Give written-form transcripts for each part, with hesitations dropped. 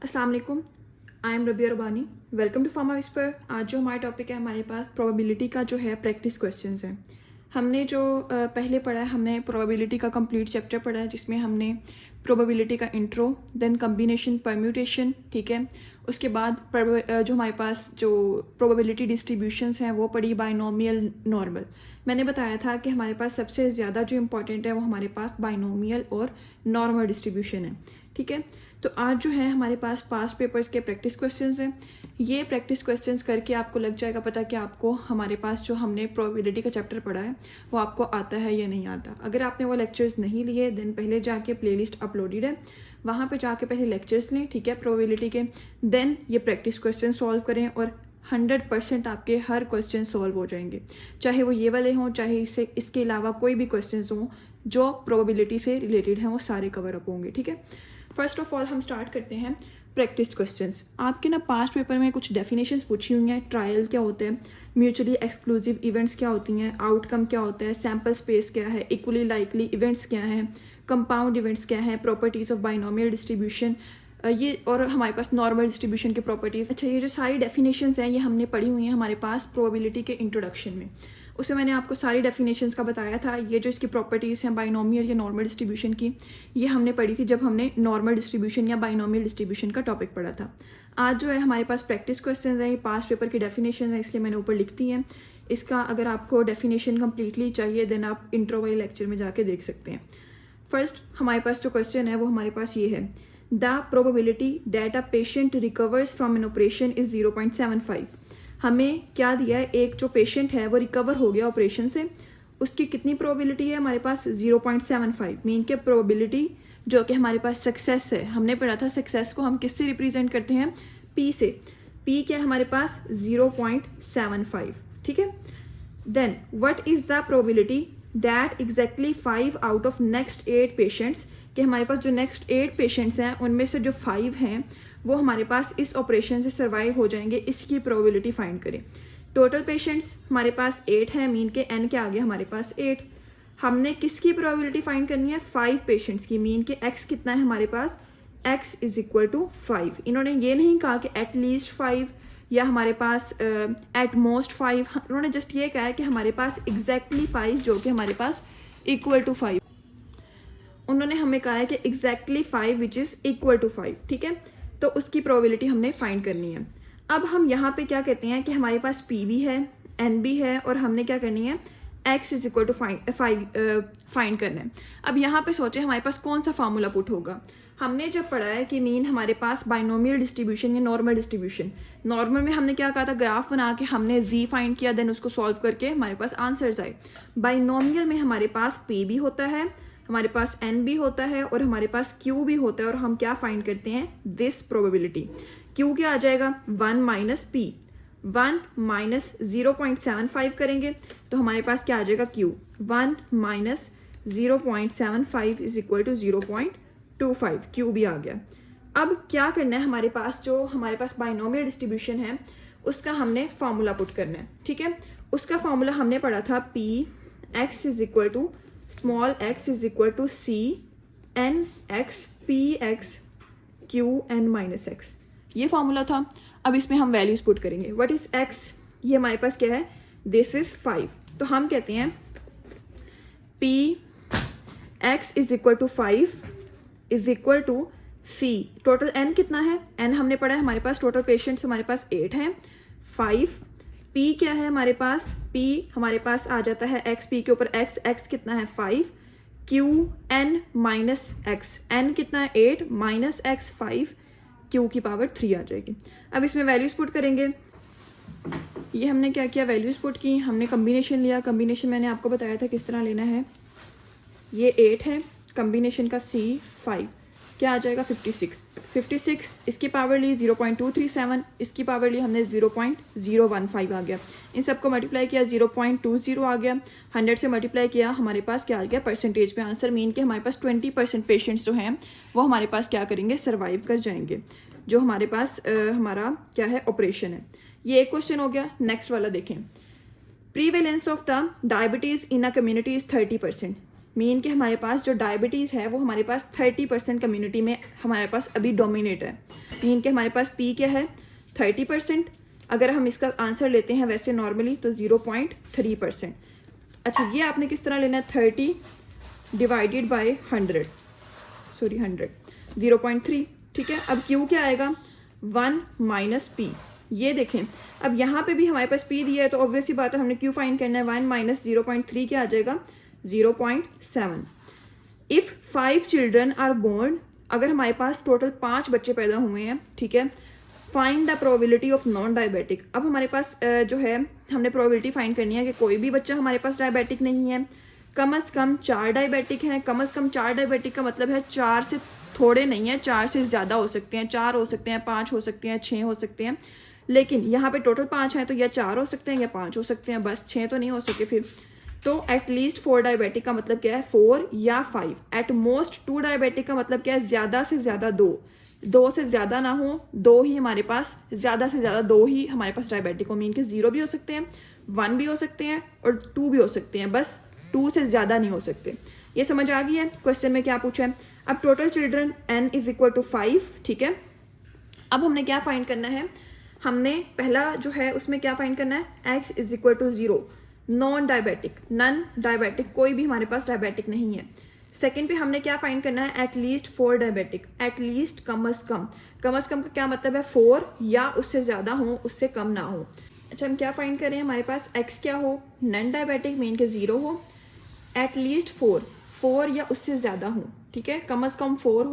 अस्सलाम वालेकुम, I am Rabia Rabbani. Welcome to Pharma Whisper. आज जो हमारा टॉपिक है, हमारे पास प्रोबेबिलिटी का जो है प्रैक्टिस क्वेश्चंस हैं। हमने जो पहले पढ़ा है, हमने प्रोबेबिलिटी का कंप्लीट चैप्टर पढ़ा है, जिसमें हमने प्रोबेबिलिटी का इंट्रो, देन कम्बिनेशन, परम्यूटेशन, ठीक है। उसके बाद जो हमारे पास जो प्रोबेबिलिटी डिस्ट्रीब्यूशंस हैं वो पढ़ी, बाइनोमियल, नॉर्मल। मैंने बताया था कि हमारे पास सबसे ज़्यादा जो इम्पॉर्टेंट है वो हमारे पास बाइनोमियल और नॉर्मल डिस्ट्रीब्यूशन है, ठीक है। तो आज जो है हमारे पास पास्ट पेपर्स के प्रैक्टिस क्वेश्चंस हैं। ये प्रैक्टिस क्वेश्चंस करके आपको लग जाएगा पता कि आपको हमारे पास जो हमने प्रोबेबिलिटी का चैप्टर पढ़ा है वो आपको आता है या नहीं आता। अगर आपने वो लेक्चर्स नहीं लिए, देन पहले जाके प्लेलिस्ट अपलोडेड है, वहाँ पे जाके पहले लेक्चर्स लें, ठीक है, प्रोबेबिलिटी के। देन ये प्रैक्टिस क्वेश्चन सॉल्व करें और 100% आपके हर क्वेश्चन सॉल्व हो जाएंगे, चाहे वो ये वाले हों, चाहे इसके अलावा कोई भी क्वेश्चन हों जो प्रोबेबिलिटी से रिलेटेड हैं, वो सारे कवर अप होंगे, ठीक है। फर्स्ट ऑफ ऑल हम स्टार्ट करते हैं प्रैक्टिस क्वेश्चंस। आपके ना पास्ट पेपर में कुछ डेफिनेशंस पूछी हुई हैं। ट्रायल्स क्या होते हैं, म्यूचुअली एक्सक्लूसिव इवेंट्स क्या होती हैं, आउटकम क्या होता है, सैम्पल स्पेस क्या है, इक्वली लाइकली इवेंट्स क्या हैं, कंपाउंड इवेंट्स क्या हैं, प्रॉपर्टीज़ ऑफ बाइनोमियल डिस्ट्रीब्यूशन, ये और हमारे पास नॉर्मल डिस्ट्रीब्यूशन के प्रॉपर्टीज़। अच्छा, ये जो सारी डेफिनेशंस हैं ये हमने पढ़ी हुई हैं हमारे पास प्रोबेबिलिटी के इंट्रोडक्शन में। उसमें मैंने आपको सारी डेफिनेशंस का बताया था। ये जो इसकी प्रॉपर्टीज़ हैं बाइनोमियल या नॉर्मल डिस्ट्रीब्यूशन की, ये हमने पढ़ी थी जब हमने नॉर्मल डिस्ट्रीब्यूशन या बाइनोमियल डिस्ट्रीब्यूशन का टॉपिक पढ़ा था। आज जो है हमारे पास प्रैक्टिस क्वेश्चंस हैं, ये पास्ट पेपर की डेफिनेशन है, इसलिए मैंने ऊपर लिखती हैं। इसका अगर आपको डेफिनेशन कम्प्लीटली चाहिए देन आप इंट्रो वाले लेक्चर में जाके देख सकते हैं। फर्स्ट हमारे पास जो क्वेश्चन है वो हमारे पास ये है, the probability that a patient recovers from an operation is 0.75। हमें क्या दिया है, एक जो पेशेंट है वो रिकवर हो गया ऑपरेशन से, उसकी कितनी प्रोबेबिलिटी है हमारे पास 0.75। मीन के प्रोबेबिलिटी जो कि हमारे पास सक्सेस है, हमने पढ़ा था सक्सेस को हम किससे रिप्रेजेंट करते हैं, पी से। पी क्या है हमारे पास 0.75, ठीक है। Then what is the probability that exactly 5 out of next 8 patients, कि हमारे पास जो नेक्स्ट 8 पेशेंट्स हैं उनमें से जो 5 हैं वो हमारे पास इस ऑपरेशन से सर्वाइव हो जाएंगे, इसकी प्रोबेबिलिटी फाइंड करें। टोटल पेशेंट्स हमारे पास 8 हैं, मीन के n क्या आ गया हमारे पास 8। हमने किसकी प्रोबेबिलिटी फाइंड करनी है, 5 पेशेंट्स की। मीन के x कितना है हमारे पास, x इज इक्वल टू 5। इन्होंने ये नहीं कहा कि एटलीस्ट 5 या हमारे पास एट मोस्ट 5, उन्होंने जस्ट ये कहा है कि हमारे पास एग्जैक्टली 5 जो कि हमारे पास इक्वल टू 5। उन्होंने हमें कहा है कि exactly 5 which is equal to 5, ठीक है। तो उसकी प्रोबेबिलिटी हमने फाइंड करनी है। अब हम यहाँ पे क्या कहते हैं कि हमारे पास पी भी है, एन भी है, और हमने क्या करनी है, X is equal to find करना है। अब यहाँ पे सोचें हमारे पास कौन सा फार्मूला पुट होगा। हमने जब पढ़ा है कि मीन हमारे पास बाइनोमियल डिस्ट्रीब्यूशन या नॉर्मल डिस्ट्रीब्यूशन, नॉर्मल में हमने क्या कहा था, ग्राफ बना के हमने जी फाइंड किया, देन उसको सॉल्व करके हमारे पास आंसर्स आए। बाइनोमियल में हमारे पास पी भी होता है, हमारे पास n भी होता है, और हमारे पास q भी होता है, और हम क्या फाइंड करते हैं, दिस प्रोबेबिलिटी। q क्या आ जाएगा, 1 माइनस पी, 1 माइनस 0.75 करेंगे तो हमारे पास क्या आ जाएगा, q 1 minus 0.75 is equal to 0.25, q भी आ गया। अब क्या करना है, हमारे पास जो हमारे पास बाइनोमियल डिस्ट्रीब्यूशन है उसका हमने फार्मूला पुट करना है, ठीक है। उसका फार्मूला हमने पढ़ा था, p x is equal to small x is equal to c n x p x q n minus x, ये फार्मूला था। अब इसमें हम वैल्यूज पुट करेंगे। व्हाट इज x, ये हमारे पास क्या है, दिस इज 5। तो हम कहते हैं p x is equal to 5 is equal to c, total n कितना है, n हमने पढ़ा है हमारे पास टोटल पेशेंट्स हमारे पास 8 हैं, 5। p क्या है हमारे पास, p हमारे पास आ जाता है x, p के ऊपर x कितना है 5, q n minus x, n कितना है 8 माइनस x 5, q की पावर 3 आ जाएगी। अब इसमें वैल्यूज पुट करेंगे। ये हमने क्या किया, वैल्यूज पुट की, हमने कम्बिनेशन लिया। कम्बिनेशन मैंने आपको बताया था किस तरह लेना है। ये 8 है, कम्बिनेशन का c 5, क्या आ जाएगा 56, इसकी पावर ली 0.237, इसकी पावर ली हमने 0.015 आ गया। इन सबको मल्टीप्लाई किया 0.20 आ गया, 100 से मल्टीप्लाई किया, हमारे पास क्या आ गया, परसेंटेज पे आंसर। मीन के हमारे पास 20% पेशेंट्स जो हैं वो हमारे पास क्या करेंगे, सर्वाइव कर जाएंगे, जो हमारे पास हमारा क्या है, ऑपरेशन है। ये एक क्वेश्चन हो गया। नेक्स्ट वाला देखें, prevalence of the diabetes in a community is 30%। Mean कि हमारे पास जो डायबिटीज़ है वो हमारे पास 30% कम्युनिटी में हमारे पास अभी डोमिनेट है। मीन कि हमारे पास पी क्या है 30%। अगर हम इसका आंसर लेते हैं वैसे नॉर्मली तो 0.3%। अच्छा, ये आपने किस तरह लेना है 30 डिवाइडेड बाय 100, 0.3। ठीक है, अब क्यू क्या आएगा 1 माइनस पी। ये देखें, अब यहाँ पे भी हमारे पास पी दिया है तो ऑब्वियस ही बात है हमने क्यू फाइंड करना है। 1 माइनस 0.3 क्या आ जाएगा 0.7। इफ़ 5 चिल्ड्रन आर बोर्न, अगर हमारे पास टोटल 5 बच्चे पैदा हुए हैं, ठीक है, find the probability of non diabetic. अब हमारे पास जो है हमने प्रोबेबिलिटी फाइंड करनी है कि कोई भी बच्चा हमारे पास डायबिटिक नहीं है, कम से कम 4 डायबिटिक हैं। कम से कम 4 डायबिटिक का मतलब है 4 से थोड़े नहीं है, 4 से ज़्यादा हो सकते हैं, 4 हो सकते हैं, 5 हो सकते हैं, 6 हो सकते हैं। लेकिन यहाँ पे टोटल 5 हैं तो या 4 हो सकते हैं या 5 हो सकते हैं, बस 6 तो नहीं हो सके फिर। तो एटलीस्ट 4 डायबिटिक का मतलब क्या है 4 या 5। एट मोस्ट 2 डायबिटिक का मतलब क्या है ज़्यादा से ज़्यादा 2 से ज़्यादा ना हो, 2 ही हमारे पास, ज़्यादा से ज़्यादा 2 ही हमारे पास डायबिटिक हो। मीन के 0 भी हो सकते हैं, 1 भी हो सकते हैं और 2 भी हो सकते हैं, बस 2 से ज़्यादा नहीं हो सकते। ये समझ आ गई है क्वेश्चन में क्या पूछा है। अब total children n is equal to 5। ठीक है, अब हमने क्या फाइंड करना है, हमने पहला जो है उसमें क्या फाइंड करना है x is equal to 0, non diabetic, non diabetic, कोई भी हमारे पास डायबिटिक नहीं है। सेकंड पे हमने क्या फाइंड करना है एटलीस्ट 4 डायबिटिक, एटलीस्ट कम से कम का क्या मतलब है 4 या उससे ज़्यादा हो, उससे कम ना हो। अच्छा, हम क्या फाइंड करें, हमारे पास x क्या हो नन डायबिटिक मीन के 0 हो, एटलीस्ट 4 या उससे ज़्यादा हो। ठीक है, कम से कम 4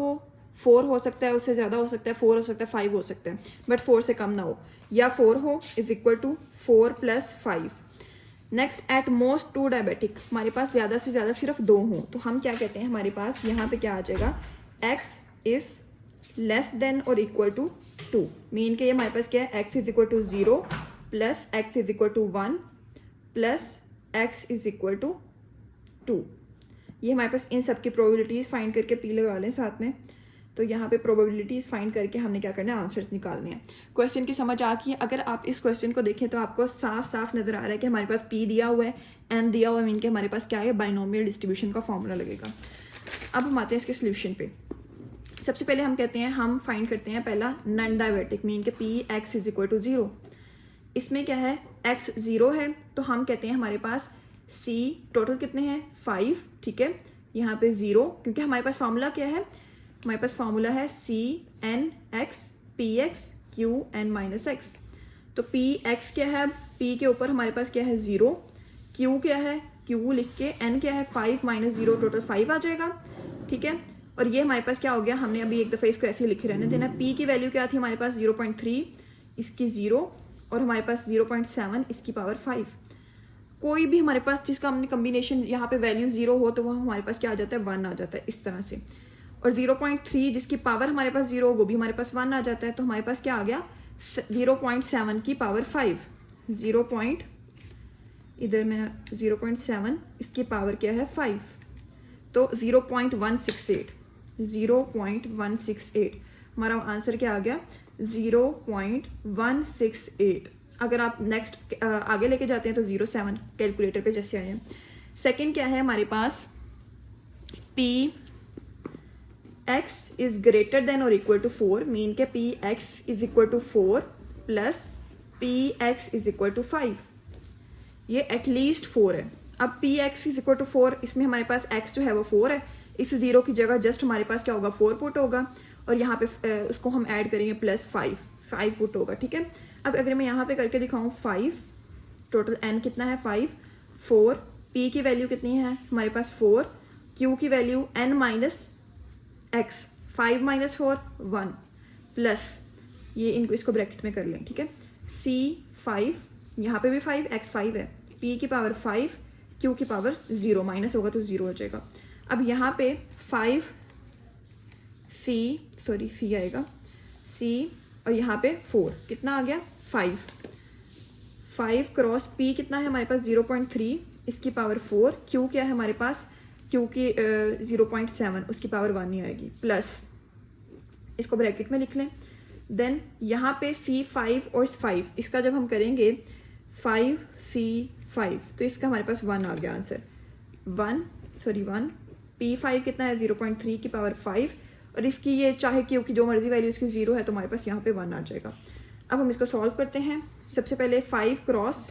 हो सकता है, उससे ज़्यादा हो सकता है, 4 हो सकता है, 5 हो सकता है, बट 4 से कम ना हो, या 4 हो is equal to 4 plus 5। Next at most 2 diabetic, हमारे पास ज़्यादा से ज़्यादा सिर्फ 2 हों तो हम क्या कहते हैं, हमारे पास यहाँ पे क्या आ जाएगा x इज लेस देन और इक्वल टू 2। मीन के ये हमारे पास क्या है x is equal to 0 plus x is equal to 1 plus x is equal to 2। ये हमारे पास इन सब की प्रोबेबिलिटीज़ फाइंड करके पी लगा लें साथ में। तो यहाँ पे प्रोबेबिलिटीज़ फाइंड करके हमने क्या करना है आंसर्स निकालने हैं। क्वेश्चन की समझ आ गई है। अगर आप इस क्वेश्चन को देखें तो आपको साफ साफ नज़र आ रहा है कि हमारे पास पी दिया हुआ है, एन दिया हुआ है, मीन के हमारे पास क्या है बाइनोमियल डिस्ट्रीब्यूशन का फॉर्मूला लगेगा। अब हम आते हैं इसके सोल्यूशन पे। सबसे पहले हम कहते हैं, हम फाइंड करते हैं पहला नन डायबिटिक, मीन के P X is equal to 0। इसमें क्या है एक्स 0 है तो हम कहते हैं हमारे पास सी टोटल कितने हैं 5। ठीक है, यहाँ पे 0 क्योंकि हमारे पास फार्मूला क्या है, हमारे पास फार्मूला है C N X P X Q N minus X. तो पी एक्स क्या है, पी के ऊपर हमारे पास क्या है 0, क्यू क्या है, क्यू लिख के एन क्या है 5 माइनस 0 टोटल 5 आ जाएगा। ठीक है, और ये हमारे पास क्या हो गया, हमने अभी एक दफ़ा इसको ऐसे ही लिखे रहने देना। पी की वैल्यू क्या थी हमारे पास 0.3, इसकी 0 और हमारे पास 0.7 इसकी पावर 5। कोई भी हमारे पास जिसका हमने कम्बिनेशन यहाँ पे वैल्यू 0 हो तो वो हमारे पास क्या आ जाता है 1 आ जाता है इस तरह से। और 0.3 जिसकी पावर हमारे पास 0 वो भी हमारे पास 1 आ जाता है। तो हमारे पास क्या आ गया 0.7 की पावर 5, इधर मैं 0.7 इसकी पावर क्या है 5, तो 0.168 हमारा आंसर क्या आ गया 0.168। अगर आप नेक्स्ट आगे लेके जाते हैं तो 0.7 कैलकुलेटर पे जैसे आए हैं। सेकंड क्या है हमारे पास P X is greater than और इक्वल टू 4, मीन के P X is equal to 4 plus P X is equal to 5। ये एटलीस्ट 4 है। अब P X is equal to 4, इसमें हमारे पास x जो है वो 4 है, इस 0 की जगह जस्ट हमारे पास क्या होगा 4 पुट होगा और यहाँ पे उसको हम ऐड करेंगे प्लस 5 पुट होगा। ठीक है, अब अगर मैं यहाँ पे करके दिखाऊँ 5, टोटल n कितना है 5, 4, p की वैल्यू कितनी है हमारे पास 4, q की value n minus x, 5 minus 4 1 plus ये इनको इसको ब्रैकेट में कर लें। ठीक है, c 5, यहाँ पे भी 5, x 5 है, p की पावर 5, q की पावर 0, माइनस होगा तो 0 हो जाएगा। अब यहाँ पे 5 c आएगा c और यहाँ पे 4 कितना आ गया 5 क्रॉस p कितना है हमारे पास 0.3, इसकी पावर 4, q क्या है हमारे पास q की 0.7 उसकी पावर 1 ही आएगी, प्लस इसको ब्रैकेट में लिख लें। देन यहाँ पे c5 और 5 इसका जब हम करेंगे 5c5 तो इसका हमारे पास 1 आ गया आंसर, 1 सॉरी 1, P5 कितना है 0.3 की पावर 5, और इसकी ये चाहे क्यू की जो मर्जी वैल्यू इसकी 0 है तो हमारे पास यहाँ पे 1 आ जाएगा। अब हम इसको सॉल्व करते हैं। सबसे पहले 5 क्रॉस,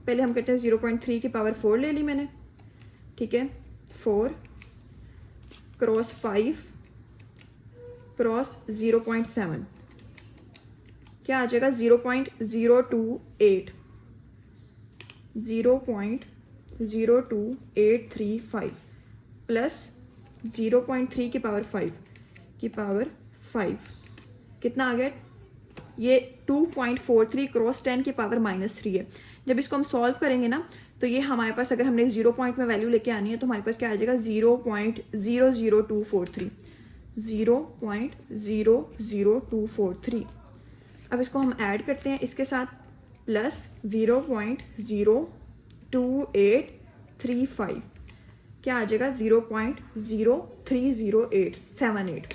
पहले हम करते हैं 0.3 की पावर 4 ले ली मैंने, ठीक है, 4 क्रॉस 5 क्रॉस 0.7 क्या आ जाएगा 0.028, 0.02835 प्लस 0.3 की पावर 5 कितना आ गया, ये 2.43 क्रॉस 10 की पावर -3 है। जब इसको हम सॉल्व करेंगे ना तो ये हमारे पास, अगर हमने 0 पॉइंट में वैल्यू लेके आनी है तो हमारे पास क्या आ जाएगा 0.00243, 0.00243। अब इसको हम ऐड करते हैं इसके साथ, प्लस 0.02835 क्या आ जाएगा 0.03078,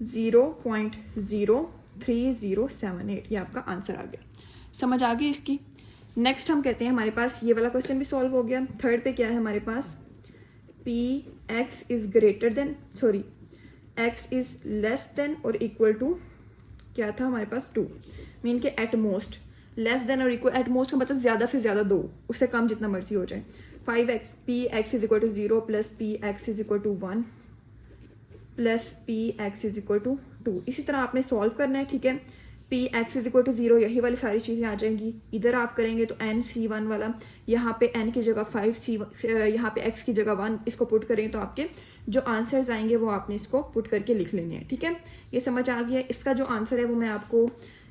0.03078, ये आपका आंसर आ गया। समझ आ गई इसकी। नेक्स्ट हम कहते हैं हमारे पास ये वाला क्वेश्चन भी सॉल्व हो गया। थर्ड पे क्या है हमारे पास, x इज लेस देन और इक्वल टू क्या था हमारे पास 2, मीन के एट मोस्ट, लेस देन और इक्वल, एट मोस्ट का मतलब ज़्यादा से ज़्यादा 2, उससे कम जितना मर्जी हो जाए। 5x Px is equal to 0 plus Px is equal to 1 plus Px is equal to 2। इसी तरह आपने सॉल्व करना है, ठीक है। Px इज इक्वल टू 0, यही वाली सारी चीज़ें आ जाएंगी। इधर आप करेंगे तो NC1 वाला, यहाँ पे n की जगह 5C, यहाँ पे x की जगह 1, इसको पुट करें तो आपके जो आंसर्स आएंगे वो आपने इसको पुट करके लिख लेने हैं, ठीक है। ये समझ आ गया। इसका जो आंसर है वो मैं आपको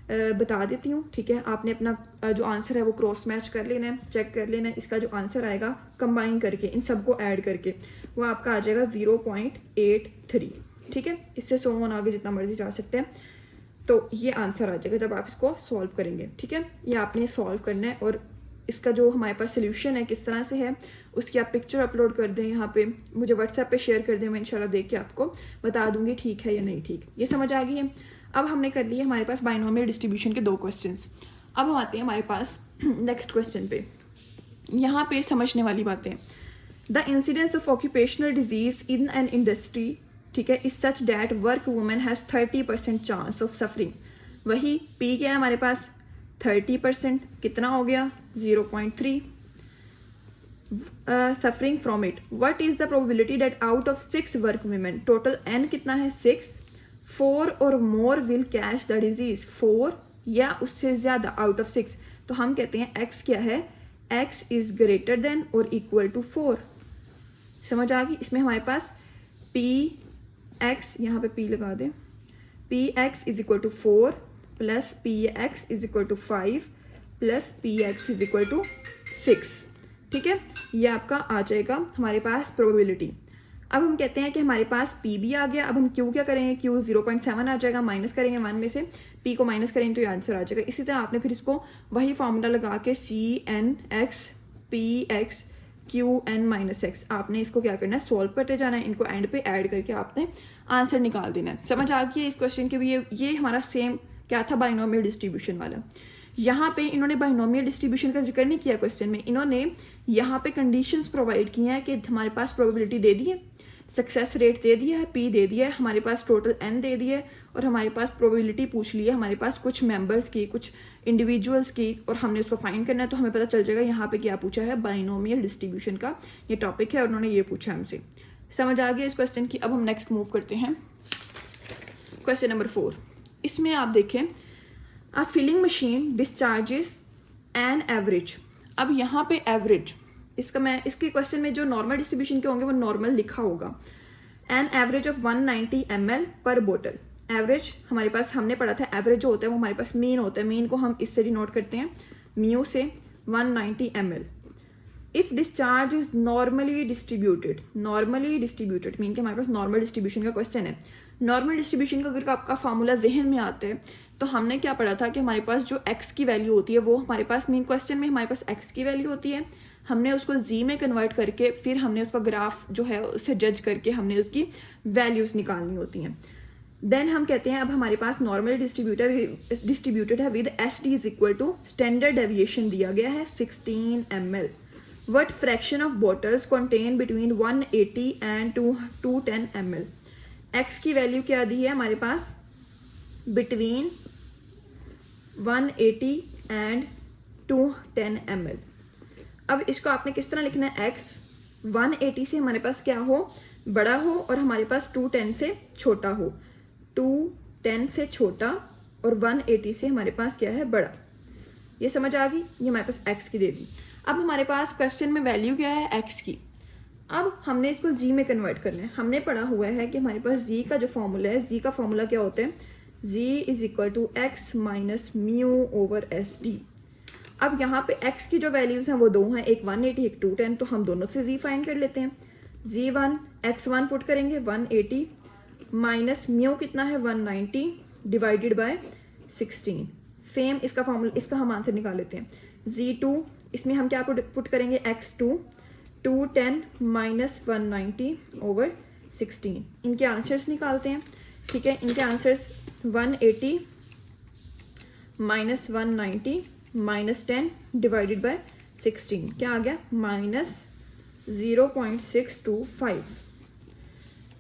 बता देती हूँ, ठीक है। आपने अपना जो आंसर है वो क्रॉस मैच कर लेना है, चेक कर लेना है। इसका जो आंसर आएगा कंबाइन करके, इन सबको ऐड करके, वो आपका आ जाएगा 0.83, ठीक है। इससे 100 आगे जितना मर्जी जा सकते हैं। तो ये आंसर आ जाएगा जब आप इसको सॉल्व करेंगे, ठीक है। ये आपने सॉल्व करना है, और इसका जो हमारे पास सोल्यूशन है किस तरह से है उसकी आप पिक्चर अपलोड कर दें, यहाँ पे मुझे व्हाट्सएप पे शेयर कर दें, मैं इंशाल्लाह देख के आपको बता दूंगी ठीक है या नहीं ठीक। ये समझ आ गई है। अब हमने कर लिए हमारे पास बाइनोमियल डिस्ट्रीब्यूशन के 2 क्वेश्चंस। अब हम आते हैं हमारे पास नेक्स्ट क्वेश्चन पे। यहाँ पे समझने वाली बातें, the incidence of occupational disease in an industry, ठीक है, is such that work women has 30% chance of suffering. वही P क्या है हमारे पास 30%, कितना हो गया 0.3, suffering from it. What is the probability that out of 6 work women, total n कितना है 6, 4 और more will catch the disease, 4 या उससे ज्यादा आउट ऑफ 6। तो हम कहते हैं x क्या है, x इज ग्रेटर देन और इक्वल टू 4। समझ आ गई। इसमें हमारे पास Px, यहाँ पे P लगा दें, Px is equal to 4 plus Px is equal to 5 plus Px is equal to 6, ठीक है। ये आपका आ जाएगा हमारे पास प्रोबेबिलिटी। अब हम कहते हैं कि हमारे पास P भी आ गया। अब हम Q क्या करेंगे, Q 0.7 आ जाएगा, माइनस करेंगे 1 में से, P को माइनस करेंगे तो ये आंसर आ जाएगा। इसी तरह आपने फिर इसको वही फार्मूला लगा के CNX PX QN-X, आपने इसको क्या करना है, सॉल्व करते जाना है, इनको एंड पे ऐड करके आपने आंसर निकाल देना है। समझ आ गई है इस क्वेश्चन के भी। ये हमारा सेम क्या था, बाइनोमियल डिस्ट्रीब्यूशन वाला। यहाँ पे इन्होंने बाइनोमियल डिस्ट्रीब्यूशन का जिक्र नहीं किया क्वेश्चन में, इन्होंने यहाँ पे कंडीशंस प्रोवाइड की हैं कि हमारे पास प्रोबेबिलिटी दे दी है, सक्सेस रेट दे दिया है, P दे दिया है, हमारे पास टोटल n दे दिया है, और हमारे पास प्रोबेबिलिटी पूछ ली है हमारे पास कुछ मेंबर्स की, कुछ इंडिविजुअल्स की, और हमने उसको फाइंड करना है। तो हमें पता चल जाएगा यहाँ पे क्या पूछा है, बाइनोमियल डिस्ट्रीब्यूशन का ये टॉपिक है और उन्होंने ये पूछा हमसे। समझ आ गया इस क्वेश्चन की। अब हम नेक्स्ट मूव करते हैं क्वेश्चन नंबर 4। इसमें आप देखें, a filling machine discharges an average. अब यहाँ पे एवरेज, इसका मैं इसके क्वेश्चन में जो नॉर्मल डिस्ट्रीब्यूशन के होंगे वो नॉर्मल लिखा होगा। एन एवरेज ऑफ 190 ml पर बोतल। एवरेज हमारे पास हमने पढ़ा था, एवरेज जो होता है वो हमारे पास मीन होता है, मीन को हम इससे डिनोट करते हैं म्यू से, 190 ml। If discharge is normally distributed mean कि हमारे पास नॉर्मल डिस्ट्रीब्यूशन का क्वेश्चन है। नॉर्मल डिस्ट्रीब्यूशन का अगर आपका फार्मूला जहन में आता है तो हमने क्या पढ़ा था कि हमारे पास जो x की वैल्यू होती है वो हमारे पास मीन क्वेश्चन में हमारे पास x की वैल्यू होती है, हमने उसको z में कन्वर्ट करके फिर हमने उसका ग्राफ जो है उससे जज करके हमने उसकी वैल्यूज निकालनी होती हैं। देन हम कहते हैं अब हमारे पास नॉर्मल डिस्ट्रीब्यूटेड है with S T is equal to standard deviation दिया गया है 16 ml। What fraction of bottles contain between 180 and 210 ml। X की वैल्यू क्या दी है हमारे पास, बिटवीन 180 एंड 210 ml। अब इसको आपने किस तरह लिखना है, एक्स 180 से हमारे पास क्या हो, बड़ा हो, और हमारे पास 210 से छोटा हो। 210 से छोटा और 180 से हमारे पास क्या है, बड़ा। ये समझ आ गई, ये हमारे पास एक्स की दे दी। अब हमारे पास क्वेश्चन में वैल्यू क्या है, एक्स की। अब हमने इसको जी में कन्वर्ट करना है। हमने पढ़ा हुआ है कि हमारे पास जी का जो फॉर्मूला है, जी का फॉर्मूला क्या होता है, Z is equal to X minus mu over S D. अब यहाँ पे x की जो वैल्यूज हैं वो दो हैं, एक 180 एक 210, तो हम दोनों से z फाइंड कर लेते हैं। z1 x1 पुट करेंगे 180 माइनस म्यू कितना है 190 डिवाइडेड बाय 16। सेम इसका फॉर्मूला, इसका हम आंसर निकाल लेते हैं। z2 इसमें हम क्या पुट करेंगे, x2 210 माइनस 190 ओवर 16। इनके आंसर्स निकालते हैं, ठीक है। इनके answers 180 minus 190 minus 10 divided by 16 क्या आ गया, माइनस 0.625।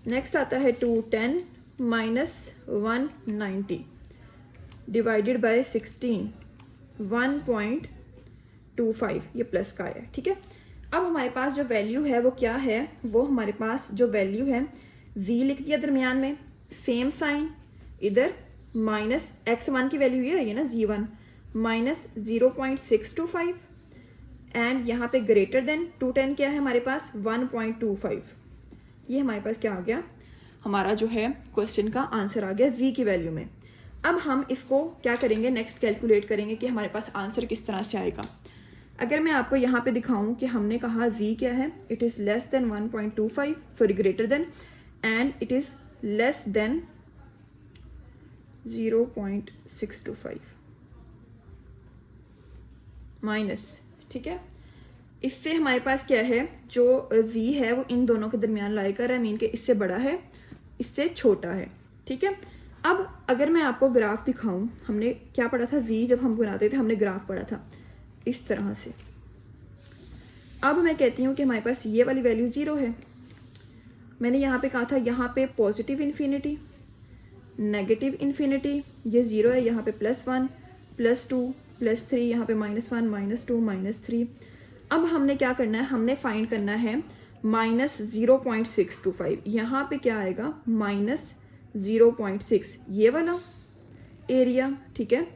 नेक्स्ट आता है 210 माइनस 190 डिवाइडेड बाय 16 1.25, ये प्लस का है, ठीक है। अब हमारे पास जो वैल्यू है वो क्या है, वो हमारे पास जो वैल्यू है z लिख दिया दरमियान में, सेम साइन इधर, माइनस x1 की वैल्यू ये है ना z1 माइनस 0.625 एंड यहाँ पे ग्रेटर देन 210 क्या है हमारे पास 1.25। ये हमारे पास क्या आ गया, हमारा जो है क्वेश्चन का आंसर आ गया z की वैल्यू में। अब हम इसको क्या करेंगे, नेक्स्ट कैलकुलेट करेंगे कि हमारे पास आंसर किस तरह से आएगा। अगर मैं आपको यहाँ पे दिखाऊं कि हमने कहा z क्या है, it is less than 1.25, sorry greater than, and it is less than 0.625 minus, ठीक है। इससे हमारे पास क्या है, जो z है वो इन दोनों के दरमियान लाई कर है, मीन के इससे बड़ा है इससे छोटा है, ठीक है। अब अगर मैं आपको ग्राफ दिखाऊं, हमने क्या पढ़ा था, z जब हम बनाते थे हमने ग्राफ पढ़ा था इस तरह से। अब मैं कहती हूँ कि हमारे पास ये वाली वैल्यू 0 है। मैंने यहाँ पे कहा था यहाँ पे पॉजिटिव इन्फिनिटी नेगेटिव इन्फिनिटी, ये 0 है, यहाँ पे +1 +2 +3, यहाँ पे -1 -2 -3। अब हमने क्या करना है, हमने फाइंड करना है माइनस 0.625। यहाँ पे क्या आएगा, -0.6, ये वाला एरिया, ठीक है।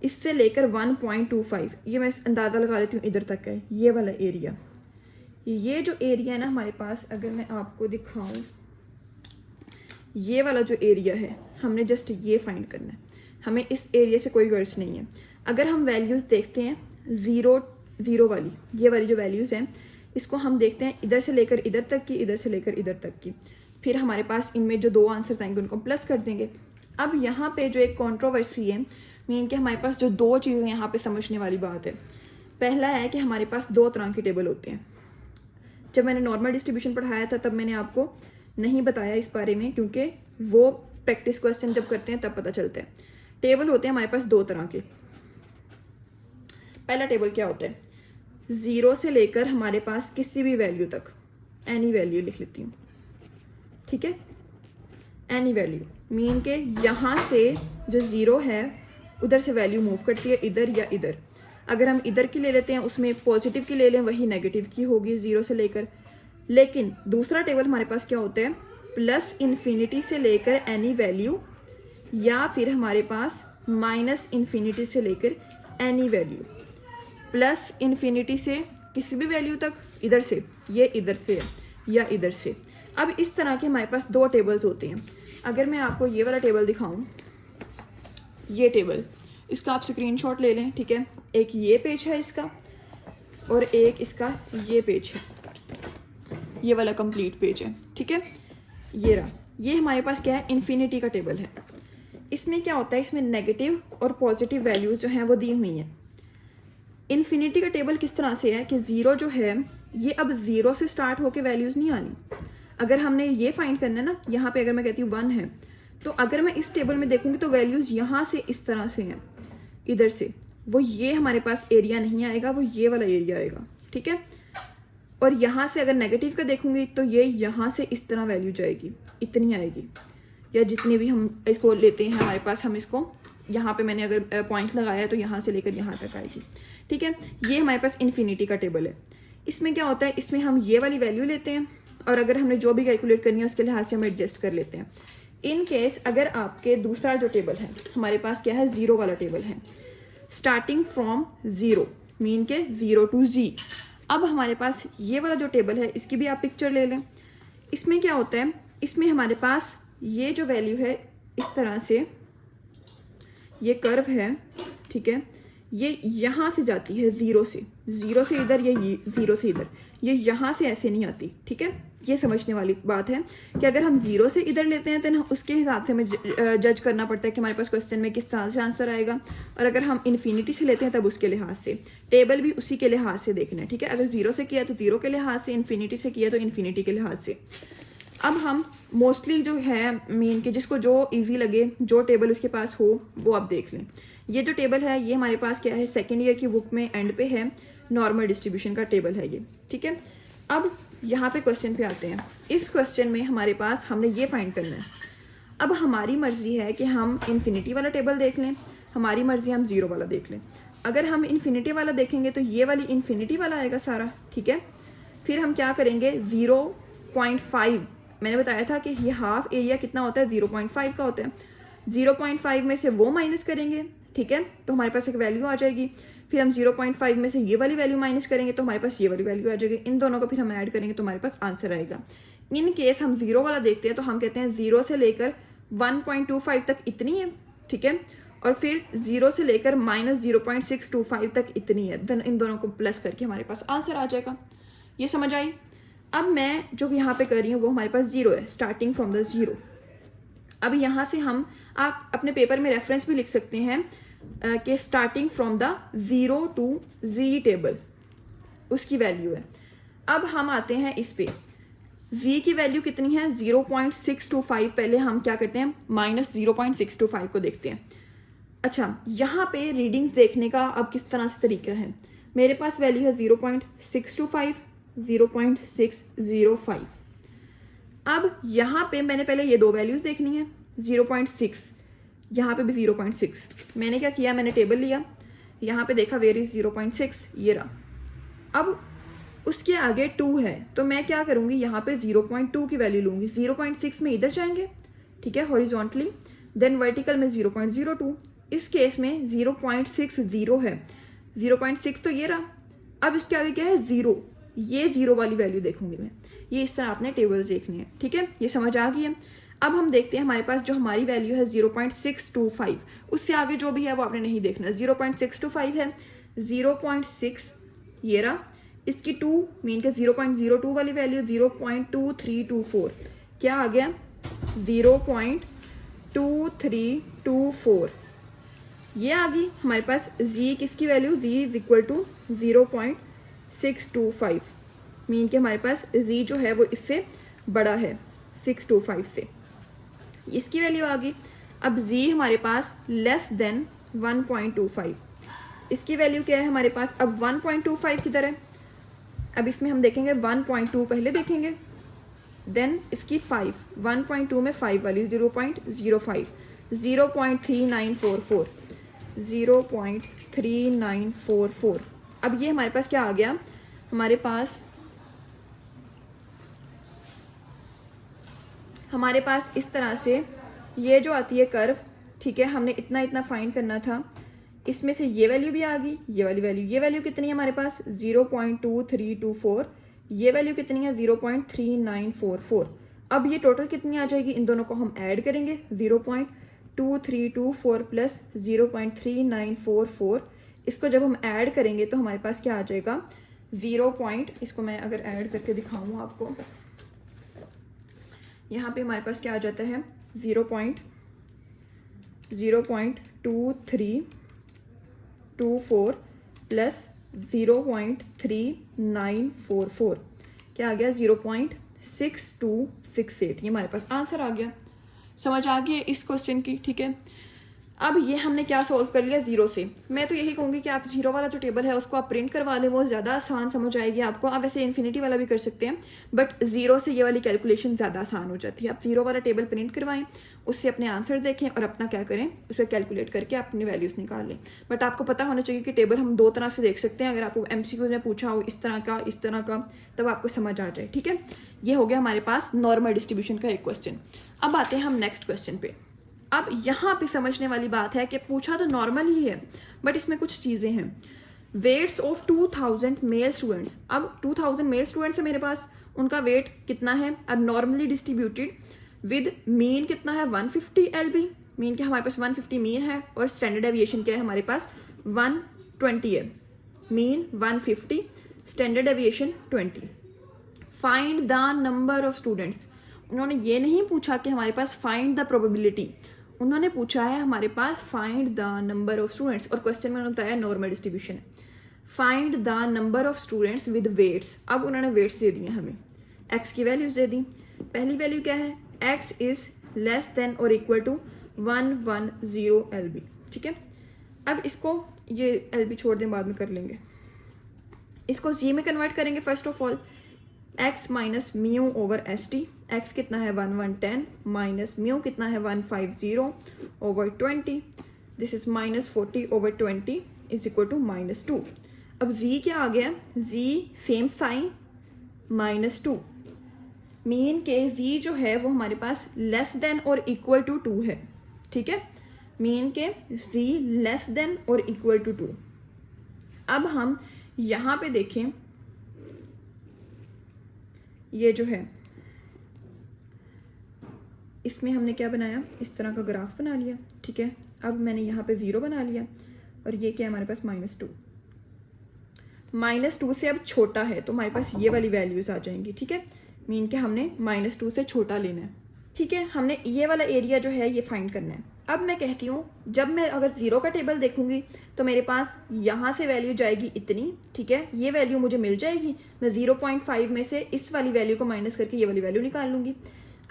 इससे लेकर 1.25, ये मैं अंदाज़ा लगा लेती हूँ इधर तक है, ये वाला एरिया। ये जो एरिया है ना हमारे पास, अगर मैं आपको दिखाऊं, ये वाला जो एरिया है हमने जस्ट ये फाइंड करना है, हमें इस एरिया से कोई गर्ज नहीं है। अगर हम वैल्यूज़ देखते हैं 0 0 वाली, ये वाली जो वैल्यूज़ हैं, इसको हम देखते हैं इधर से लेकर इधर तक की, इधर से लेकर इधर तक की, फिर हमारे पास इनमें जो दो आंसर्स आएंगे उनको प्लस कर देंगे। अब यहाँ पे जो एक कंट्रोवर्सी है, मीन कि हमारे पास जो दो चीज़ें यहाँ पे समझने वाली बात है। पहला है कि हमारे पास दो तरह के टेबल होते हैं। जब मैंने नॉर्मल डिस्ट्रीब्यूशन पढ़ाया था तब मैंने आपको नहीं बताया इस बारे में, क्योंकि वो प्रैक्टिस क्वेश्चन जब करते हैं तब पता चलता है। टेबल होते हैं हमारे पास दो तरह के। पहला टेबल क्या होता है, 0 से लेकर हमारे पास किसी भी वैल्यू तक, एनी वैल्यू लिख लेती हूँ, ठीक है। एनी वैल्यू मीन के यहाँ से जो 0 है उधर से वैल्यू मूव करती है इधर या इधर। अगर हम इधर की ले लेते हैं उसमें पॉजिटिव की ले लें, वही नेगेटिव की होगी 0 से लेकर। लेकिन दूसरा टेबल हमारे पास क्या होता है, प्लस इन्फिनिटी से लेकर एनी वैल्यू, या फिर हमारे पास माइनस इन्फिनिटी से लेकर एनी वैल्यू। प्लस इन्फिनिटी से किसी भी वैल्यू तक, इधर से, ये इधर से या इधर से। अब इस तरह के हमारे पास दो टेबल्स होते हैं। अगर मैं आपको ये वाला टेबल दिखाऊं, ये टेबल, इसका आप स्क्रीनशॉट ले लें, ठीक है। एक ये पेज है इसका और एक इसका ये पेज है, ये वाला कंप्लीट पेज है, ठीक है। ये रहा, ये हमारे पास क्या है, इन्फिनिटी का टेबल है। इसमें क्या होता है, इसमें नेगेटिव और पॉजिटिव वैल्यूज़ जो हैं वो दी हुई हैं। इन्फिनिटी का टेबल किस तरह से है कि 0 जो है ये अब 0 से स्टार्ट होकर वैल्यूज़ नहीं आनी। अगर हमने ये फाइंड करना है ना, यहाँ पे अगर मैं कहती हूँ 1 है, तो अगर मैं इस टेबल में देखूंगी तो वैल्यूज़ यहाँ से इस तरह से हैं, इधर से, वो ये हमारे पास एरिया नहीं आएगा, वो ये वाला एरिया आएगा, ठीक है। और यहाँ से अगर नेगेटिव का देखूंगी तो ये यहाँ से इस तरह वैल्यू जाएगी, इतनी आएगी, या जितनी भी हम इसको लेते हैं हमारे पास, हम इसको यहाँ पे मैंने अगर पॉइंट लगाया है तो यहाँ से लेकर यहाँ तक आएगी, ठीक है। ये हमारे पास इन्फिनिटी का टेबल है। इसमें क्या होता है, इसमें हम ये वाली वैल्यू लेते हैं और अगर हमने जो भी कैलकुलेट करनी है उसके लिहाज से हम एडजस्ट कर लेते हैं। इन केस अगर आपके दूसरा जो टेबल है हमारे पास क्या है, ज़ीरो वाला टेबल है, स्टार्टिंग फ्रॉम ज़ीरो मीन के 0 to Z। अब हमारे पास ये वाला जो टेबल है इसकी भी आप पिक्चर ले लें। इसमें क्या होता है, इसमें हमारे पास ये जो वैल्यू है इस तरह से ये कर्व है, ठीक है, ये यहाँ से जाती है ज़ीरो से इधर, ये ज़ीरो से इधर, ये यहाँ से ऐसे नहीं आती, ठीक है। ये समझने वाली बात है कि अगर हम ज़ीरो से इधर लेते हैं तो उसके हिसाब से हमें जज करना पड़ता है कि हमारे पास क्वेश्चन में किस तरह से आंसर आएगा, और अगर हम इन्फिनिटी से लेते हैं तब उसके लिहाज से, टेबल भी उसी के लिहाज से देखना है, ठीक है। अगर ज़ीरो से किया तो ज़ीरो के लिहाज से, इन्फिनिटी से किया तो इन्फिनिटी के लिहाज से। अब हम मोस्टली जो है मीन के जिसको जो इजी लगे, जो टेबल उसके पास हो वो आप देख लें। ये जो टेबल है ये हमारे पास क्या है, सेकेंड ईयर की बुक में एंड पे है, नॉर्मल डिस्ट्रीब्यूशन का टेबल है ये, ठीक है। अब यहाँ पे क्वेश्चन पे आते हैं। इस क्वेश्चन में हमारे पास हमने ये फाइंड करना है। अब हमारी मर्जी है कि हम इन्फिनिटी वाला टेबल देख लें, हमारी मर्जी हम ज़ीरो वाला देख लें। अगर हम इन्फिनिटी वाला देखेंगे तो ये वाली इन्फिनिटी वाला आएगा सारा, ठीक है। फिर हम क्या करेंगे, 0.5, मैंने बताया था कि ये हाफ एरिया कितना होता है, 0.5 का होता है। 0.5 में से वो माइनस करेंगे, ठीक है, तो हमारे पास एक वैल्यू आ जाएगी। फिर हम 0.5 में से ये वाली वैल्यू माइनस करेंगे तो हमारे पास ये वाली वैल्यू आ जाएगी। इन दोनों को फिर हम ऐड करेंगे तो हमारे पास आंसर आएगा। इन केस हम ज़ीरो वाला देखते हैं तो हम कहते हैं 0 से लेकर 1.25 तक इतनी है, ठीक है, और फिर 0 से लेकर -0.625 तक इतनी है। इन दोनों को प्लस करके हमारे पास आंसर आ जाएगा। ये समझ आई। अब मैं जो यहाँ पे कर रही हूँ वो हमारे पास 0 है, स्टार्टिंग फ्रॉम द 0। अब यहाँ से हम, आप अपने पेपर में रेफरेंस भी लिख सकते हैं कि starting from the 0 to Z table उसकी वैल्यू है। अब हम आते हैं इस पे, Z की वैल्यू कितनी है, 0.625। पहले हम क्या करते हैं, -0.625 को देखते हैं। अच्छा, यहाँ पे रीडिंग्स देखने का अब किस तरह से तरीका है। मेरे पास वैल्यू है 0.625, 0.605। अब यहाँ पे मैंने पहले ये दो वैल्यूज़ देखनी है, 0.6, यहाँ पे भी 0.6। मैंने क्या किया, मैंने टेबल लिया, यहाँ पे देखा वेयर इज 0.6, ये रहा। अब उसके आगे 2 है तो मैं क्या करूँगी, यहाँ पे 0.2 की वैल्यू लूँगी। 0.6 में इधर जाएंगे, ठीक है, हॉरिजॉन्टली, देन वर्टिकल में 0.02। इस केस में 0.60 है, 0.6 तो ये रहा। अब इसके आगे क्या है, 0, ये 0 वाली वैल्यू देखूंगी मैं। ये इस तरह आपने टेबल्स देखने हैं, ठीक है, ये समझ आ गई है। अब हम देखते हैं हमारे पास जो हमारी वैल्यू है 0.625, उससे आगे जो भी है वो आपने नहीं देखना। 0.625 है, 0.6 ये रहा, इसकी 2 मीन के 0.02 वाली वैल्यू 0.2324, क्या आ गया, 0.2324, ये आ गई हमारे पास। z किसकी value, z is equal to 0.625, mean के हमारे पास z जो है वो इससे बड़ा है 625 से, इसकी वैल्यू आ गई। अब z हमारे पास लेस देन 1.25, इसकी वैल्यू क्या है हमारे पास। अब 1.25 किधर है, अब इसमें हम देखेंगे 1.2 पहले देखेंगे, देन इसकी 5, 1.2 में 5 वाली 0.05, 0.3944, 0.3944। अब ये हमारे पास क्या आ गया, हमारे पास इस तरह से ये जो आती है कर्व, ठीक है, हमने इतना इतना फाइंड करना था। इसमें से ये वैल्यू भी आ गई, ये वाली वैल्यू, ये वैल्यू कितनी है हमारे पास 0.2324, ये वैल्यू कितनी है 0.3944। अब ये टोटल कितनी आ जाएगी, इन दोनों को हम ऐड करेंगे, 0.2324 प्लस 0.3944, इसको जब हम ऐड करेंगे तो हमारे पास क्या आ जाएगा, इसको मैं अगर ऐड करके दिखाऊँ आपको, यहाँ पे हमारे पास क्या आ जाता है 0.2324 प्लस 0.3944, क्या आ गया 0.6268। ये हमारे पास आंसर आ गया। समझ आ गई इस क्वेश्चन की, ठीक है। अब ये हमने क्या सॉल्व कर लिया जीरो से। मैं तो यही कहूँगी कि आप जीरो वाला जो टेबल है उसको आप प्रिंट करवा लें, वो ज़्यादा आसान समझ आएगी आपको। आप वैसे इन्फिनिटी वाला भी कर सकते हैं, बट जीरो से ये वाली कैलकुलेशन ज़्यादा आसान हो जाती है। आप जीरो वाला टेबल प्रिंट करवाएं, उससे अपने आंसर देखें और अपना क्या करें, उसको कैलकुलेट करके अपनी वैल्यूज़ निकाल लें। बट आपको पता होना चाहिए कि टेबल हम दो तरह से देख सकते हैं। अगर आपको MCQ में पूछा हो इस तरह का, तब आपको समझ आ जाए। ठीक है, ये हो गया हमारे पास नॉर्मल डिस्ट्रीब्यूशन का एक क्वेश्चन। अब आते हैं हम नेक्स्ट क्वेश्चन पे। अब यहाँ पे समझने वाली बात है कि पूछा तो नॉर्मल ही है, बट इसमें कुछ चीज़ें हैं। Weights of 2000 male students. अब 2000 मेल स्टूडेंट्स है मेरे पास, उनका वेट कितना है। अब नॉर्मली डिस्ट्रीब्यूटेड विद मीन कितना है 150 LB। मीन क्या हमारे पास 150 मीन है, और स्टैंडर्ड डेविएशन क्या है हमारे पास 120 है। Mean 150, standard deviation 20। Find the number of students. उन्होंने ये नहीं पूछा कि हमारे पास फाइंड द प्रोबेबिलिटी, उन्होंने पूछा है हमारे पास find the number of students, और क्वेश्चन में उन्होंने बताया normal distribution. Find the number of students with weights. अब उन्होंने वेट्स दे दिए हमें, एक्स की वैल्यूज दे दी। पहली वैल्यू क्या है, एक्स इज लेस देन और इक्वल टू 110 LB। ठीक है, अब इसको ये LB छोड़ दें, बाद में कर लेंगे। इसको जी में कन्वर्ट करेंगे। First of all x minus mu over S T. X कितना है 1110 माइनस म्यू कितना है 150 over 20। This is minus 40 over 20 is equal to -2। अब z क्या आ गया, z सेम साइन -2। मीन के z जो है वो हमारे पास लेस देन और इक्वल टू 2 है। ठीक है, मीन के z लेस देन और इक्वल टू 2। अब हम यहाँ पे देखें, ये जो है इसमें हमने क्या बनाया, इस तरह का ग्राफ बना लिया। ठीक है, अब मैंने यहाँ पे 0 बना लिया, और ये क्या है हमारे पास -2। -2 से अब छोटा है तो हमारे पास ये वाली वैल्यूज आ जाएंगी। ठीक है, मीन के हमने -2 से छोटा लेना है। ठीक है, हमने ये वाला एरिया जो है ये फाइंड करना है। अब मैं कहती हूँ, जब मैं अगर 0 का टेबल देखूंगी तो मेरे पास यहाँ से वैल्यू जाएगी इतनी। ठीक है, ये वैल्यू मुझे मिल जाएगी, मैं 0.5 में से इस वाली वैल्यू को माइनस करके ये वाली वैल्यू निकाल लूँगी।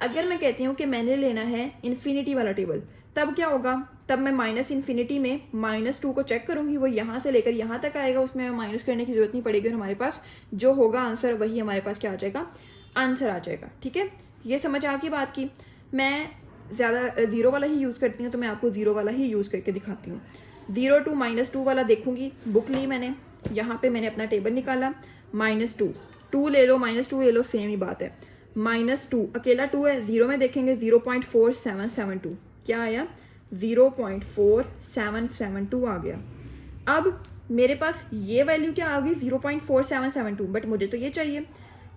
अगर मैं कहती हूँ कि मैंने लेना है इन्फिनिटी वाला टेबल, तब क्या होगा, तब मैं माइनस इन्फिनिटी में -2 को चेक करूँगी, वो यहाँ से लेकर यहाँ तक आएगा, उसमें माइनस करने की जरूरत नहीं पड़ेगी, और हमारे पास जो होगा आंसर वही हमारे पास क्या आ जाएगा, आंसर आ जाएगा। ठीक है, ये समझ आ गई बात की। मैं ज़्यादा 0 वाला ही यूज़ करती हूँ, तो मैं आपको 0 वाला ही यूज़ करके दिखाती हूँ। 0 to -2 वाला देखूंगी, बुक ली मैंने, यहाँ पे मैंने अपना टेबल निकाला, -2, 2 ले लो, -2 ले लो, सेम ही बात है। -2 अकेला 2 है, 0 में देखेंगे 0.4772, क्या आया 0.4772 आ गया। अब मेरे पास ये वैल्यू क्या आ गई 0.4772, बट मुझे तो ये चाहिए।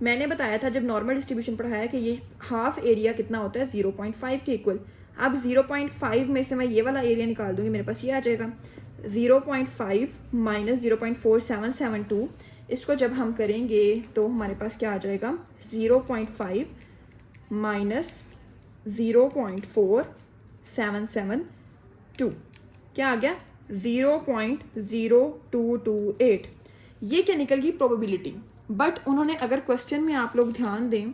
मैंने बताया था जब नॉर्मल डिस्ट्रीब्यूशन पढ़ाया कि ये हाफ एरिया कितना होता है 0.5 के इक्वल। अब 0.5 में से मैं ये वाला एरिया निकाल दूंगी, मेरे पास ये आ जाएगा 0.5 माइनस 0.4772। इसको जब हम करेंगे तो हमारे पास क्या आ जाएगा 0.5 माइनस 0.4772, क्या आ गया 0.0228। ये क्या निकल गई प्रोबेबिलिटी। बट उन्होंने अगर क्वेश्चन में आप लोग ध्यान दें,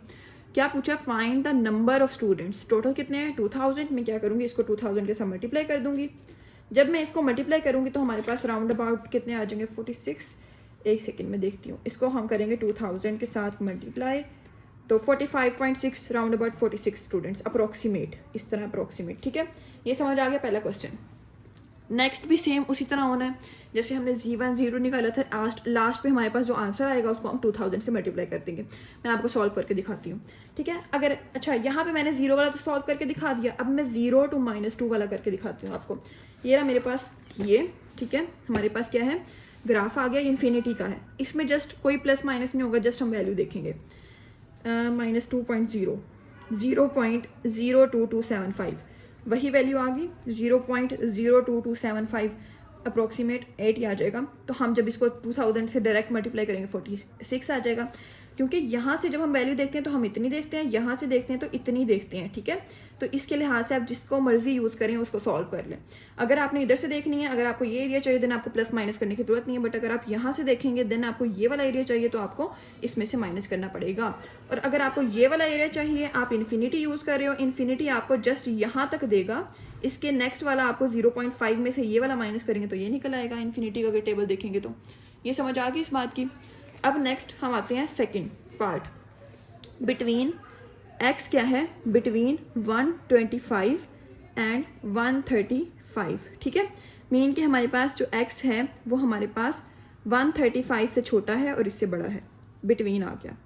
क्या पूछा, find the number of students. Total कितने हैं 2000। मैं क्या करूँगी, इसको 2000 के साथ मल्टीप्लाई कर दूंगी। जब मैं इसको मल्टीप्लाई करूँगी तो हमारे पास राउंड अबाउट कितने आ जाएंगे 46। एक सेकेंड में देखती हूँ, इसको हम करेंगे 2000 के साथ मल्टीप्लाई, तो 45.6 राउंड अबाउट 46 स्टूडेंट्स अप्रोक्सीमेट, इस तरह अप्रोक्सीमेट। ठीक है, ये समझ आ गया पहला क्वेश्चन। नेक्स्ट भी सेम उसी तरह होना है, जैसे हमने Z1 0 निकाला था, लास्ट पे हमारे पास जो आंसर आएगा उसको हम 2000 से मल्टीप्लाई कर देंगे। मैं आपको सॉल्व करके दिखाती हूँ। ठीक है, अगर अच्छा यहाँ पे मैंने 0 वाला तो सॉल्व करके दिखा दिया, अब मैं 0 to -2 वाला करके दिखाती हूँ आपको। ये रहा मेरे पास ये। ठीक है, हमारे पास क्या है, ग्राफ आ गया, इन्फिनिटी का है। इसमें जस्ट कोई प्लस माइनस नहीं होगा, जस्ट हम वैल्यू देखेंगे। -2.0 0.02275, वही वैल्यू आ गई 0.02275 अप्रोक्सीमेट 8 ही आ जाएगा। तो हम जब इसको 2000 से डायरेक्ट मल्टीप्लाई करेंगे 46 आ जाएगा, क्योंकि यहाँ से जब हम वैल्यू देखते हैं तो हम इतनी देखते हैं, यहाँ से देखते हैं तो इतनी देखते हैं। ठीक है, तो इसके लिहाज से आप जिसको मर्जी यूज़ करें उसको सॉल्व कर लें। अगर आपने इधर से देखनी है, अगर आपको ये एरिया चाहिए देन आपको प्लस माइनस करने की जरूरत नहीं है, बट अगर आप यहाँ से देखेंगे देन आपको ये वाला एरिया चाहिए तो आपको इसमें से माइनस करना पड़ेगा। और अगर आपको ये वाला एरिया चाहिए, आप इन्फिनिटी यूज़ कर रहे हो, इन्फिनिटी आपको जस्ट यहाँ तक देगा, इसके नेक्स्ट वाला आपको 0.5 में से ये वाला माइनस करेंगे तो ये निकल आएगा इन्फिनिटी का अगर टेबल देखेंगे तो। ये समझ आ गई इस बात की। अब नेक्स्ट हम आते हैं सेकेंड पार्ट, बिटवीन एक्स क्या है, बिटवीन 125 एंड 135, ठीक है। मीन कि हमारे पास जो एक्स है वो हमारे पास 135 से छोटा है और इससे बड़ा है, बिटवीन आ गया।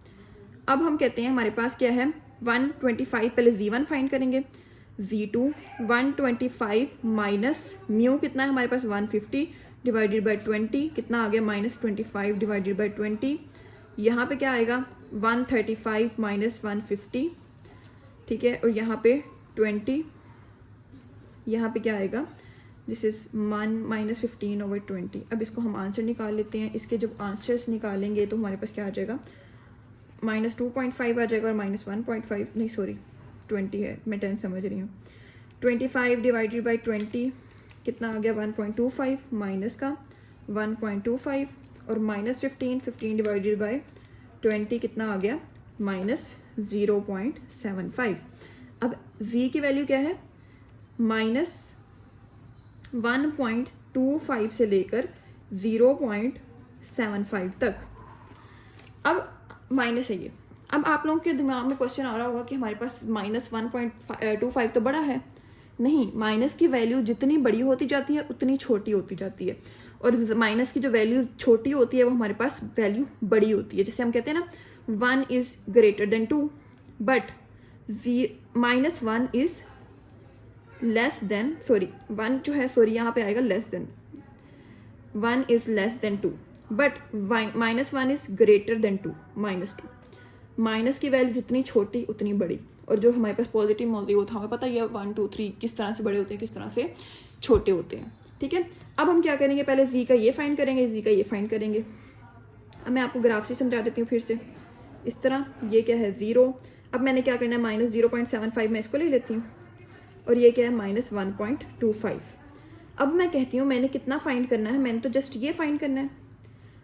अब हम कहते हैं हमारे पास क्या है 125, पहले z1 फाइंड करेंगे, z2 125 माइनस म्यू कितना है हमारे पास 150 डिवाइडेड बाई 20 कितना आ गया -25 डिवाइडेड बाई 20। यहाँ पे क्या आएगा 135 माइनस 150, ठीक है, और यहाँ पे 20, यहाँ पे क्या आएगा दिस इज 1 माइनस 15 ओवर 20। अब इसको हम आंसर निकाल लेते हैं। इसके जब आंसर्स निकालेंगे तो हमारे पास क्या आ जाएगा -2.5 आ जाएगा और -1.5 नहीं सॉरी 20 है, मैं 10 समझ रही हूँ। 25 डिवाइडेड बाई 20 कितना आ गया 1.25 माइनस का 1.25 और -15 डिवाइडेड बाई 20 कितना आ गया -0.75। अब z की वैल्यू क्या है -1.25 से लेकर 0.75 तक। अब माइनस है ये। अब आप लोगों के दिमाग में क्वेश्चन आ रहा होगा कि हमारे पास -1.25 तो बड़ा है। नहीं, माइनस की वैल्यू जितनी बड़ी होती जाती है उतनी छोटी होती जाती है, और माइनस की जो वैल्यू छोटी होती है वो हमारे पास वैल्यू बड़ी होती है। जैसे हम कहते हैं ना 1 is greater then 2 but -1 is less then 1 जो है यहाँ पे आएगा less than 1 is less then 2 but -1 is greater then 2 -2। Minus की वैल्यू जितनी छोटी उतनी बड़ी, और जो हमारे पास पॉजिटिव मौजूद होता है हमें पता ही है 1 2 3 किस तरह से बड़े होते हैं किस तरह से छोटे होते हैं, ठीक है। अब हम क्या करेंगे पहले z का ये फाइंड करेंगे, z का ये फाइंड करेंगे। अब मैं आपको ग्राफ से समझा देती हूँ फिर से। इस तरह ये क्या है 0, अब मैंने क्या करना है -0.75 मैं इसको ले लेती हूँ और ये क्या है -1.25। अब मैं कहती हूँ मैंने कितना फाइंड करना है, मैंने तो जस्ट ये फाइंड करना है।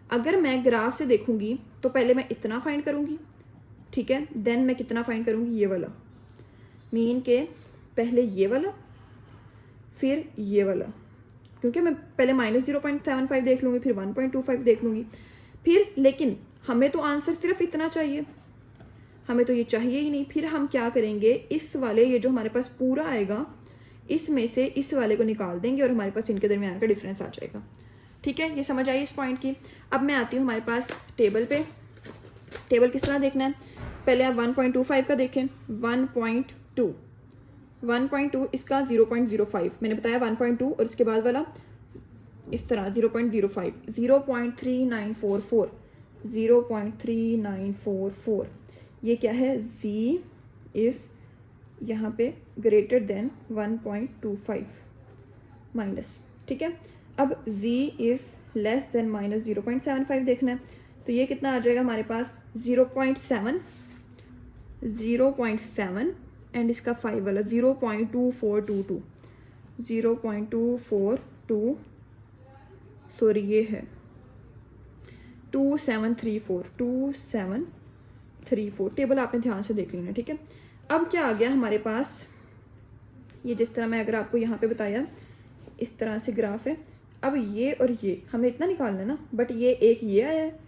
अगर मैं ग्राफ से देखूंगी तो पहले मैं इतना फाइंड करूंगी, ठीक है, देन मैं कितना फाइंड करूंगी ये वाला, मीन के पहले ये वाला फिर ये वाला, क्योंकि मैं पहले -0.75 देख लूँगी फिर 1.25 देख लूँगी फिर। लेकिन हमें तो आंसर सिर्फ इतना चाहिए, हमें तो ये चाहिए ही नहीं। फिर हम क्या करेंगे इस वाले ये जो हमारे पास पूरा आएगा इसमें से इस वाले को निकाल देंगे और हमारे पास इनके दरमियान का डिफरेंस आ जाएगा, ठीक है। ये समझ आई इस पॉइंट की। अब मैं आती हूँ हमारे पास टेबल पे। टेबल किस तरह देखना है, पहले आप 1.25 का देखें, 1.2 इसका 0.05 मैंने बताया 1.2 और इसके बाद वाला इस तरह 0.05 0.3944 0.3944। ये क्या है z इज़ यहाँ पे ग्रेटर देन 1.25 माइनस, ठीक है। अब z इज़ लेस देन -0.75 देखना है तो ये कितना आ जाएगा हमारे पास 0.7 एंड इसका 5 वाला 0.2422 0.242 सॉरी ये है 2734 टेबल आपने ध्यान से देख लेना, ठीक है। अब क्या आ गया हमारे पास, ये जिस तरह मैं अगर आपको यहाँ पे बताया इस तरह से ग्राफ है। अब ये और ये हमें इतना निकालना है ना, बट ये एक ये आया है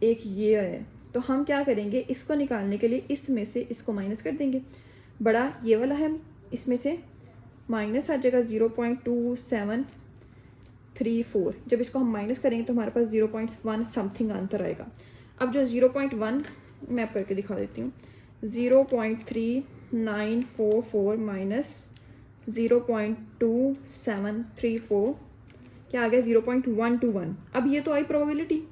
एक ये आया है, तो हम क्या करेंगे इसको निकालने के लिए इसमें से इसको माइनस कर देंगे। बड़ा ये वाला है इसमें से माइनस आ जाएगा 0.2734। जब इसको हम माइनस करेंगे तो हमारे पास 0.1 समथिंग आंसर आएगा। अब जो 0.1 मैं आप करके दिखा देती हूँ, 0.3944 माइनस 0.2734 क्या आ गया 0.121। अब ये तो आई प्रोबेबिलिटी,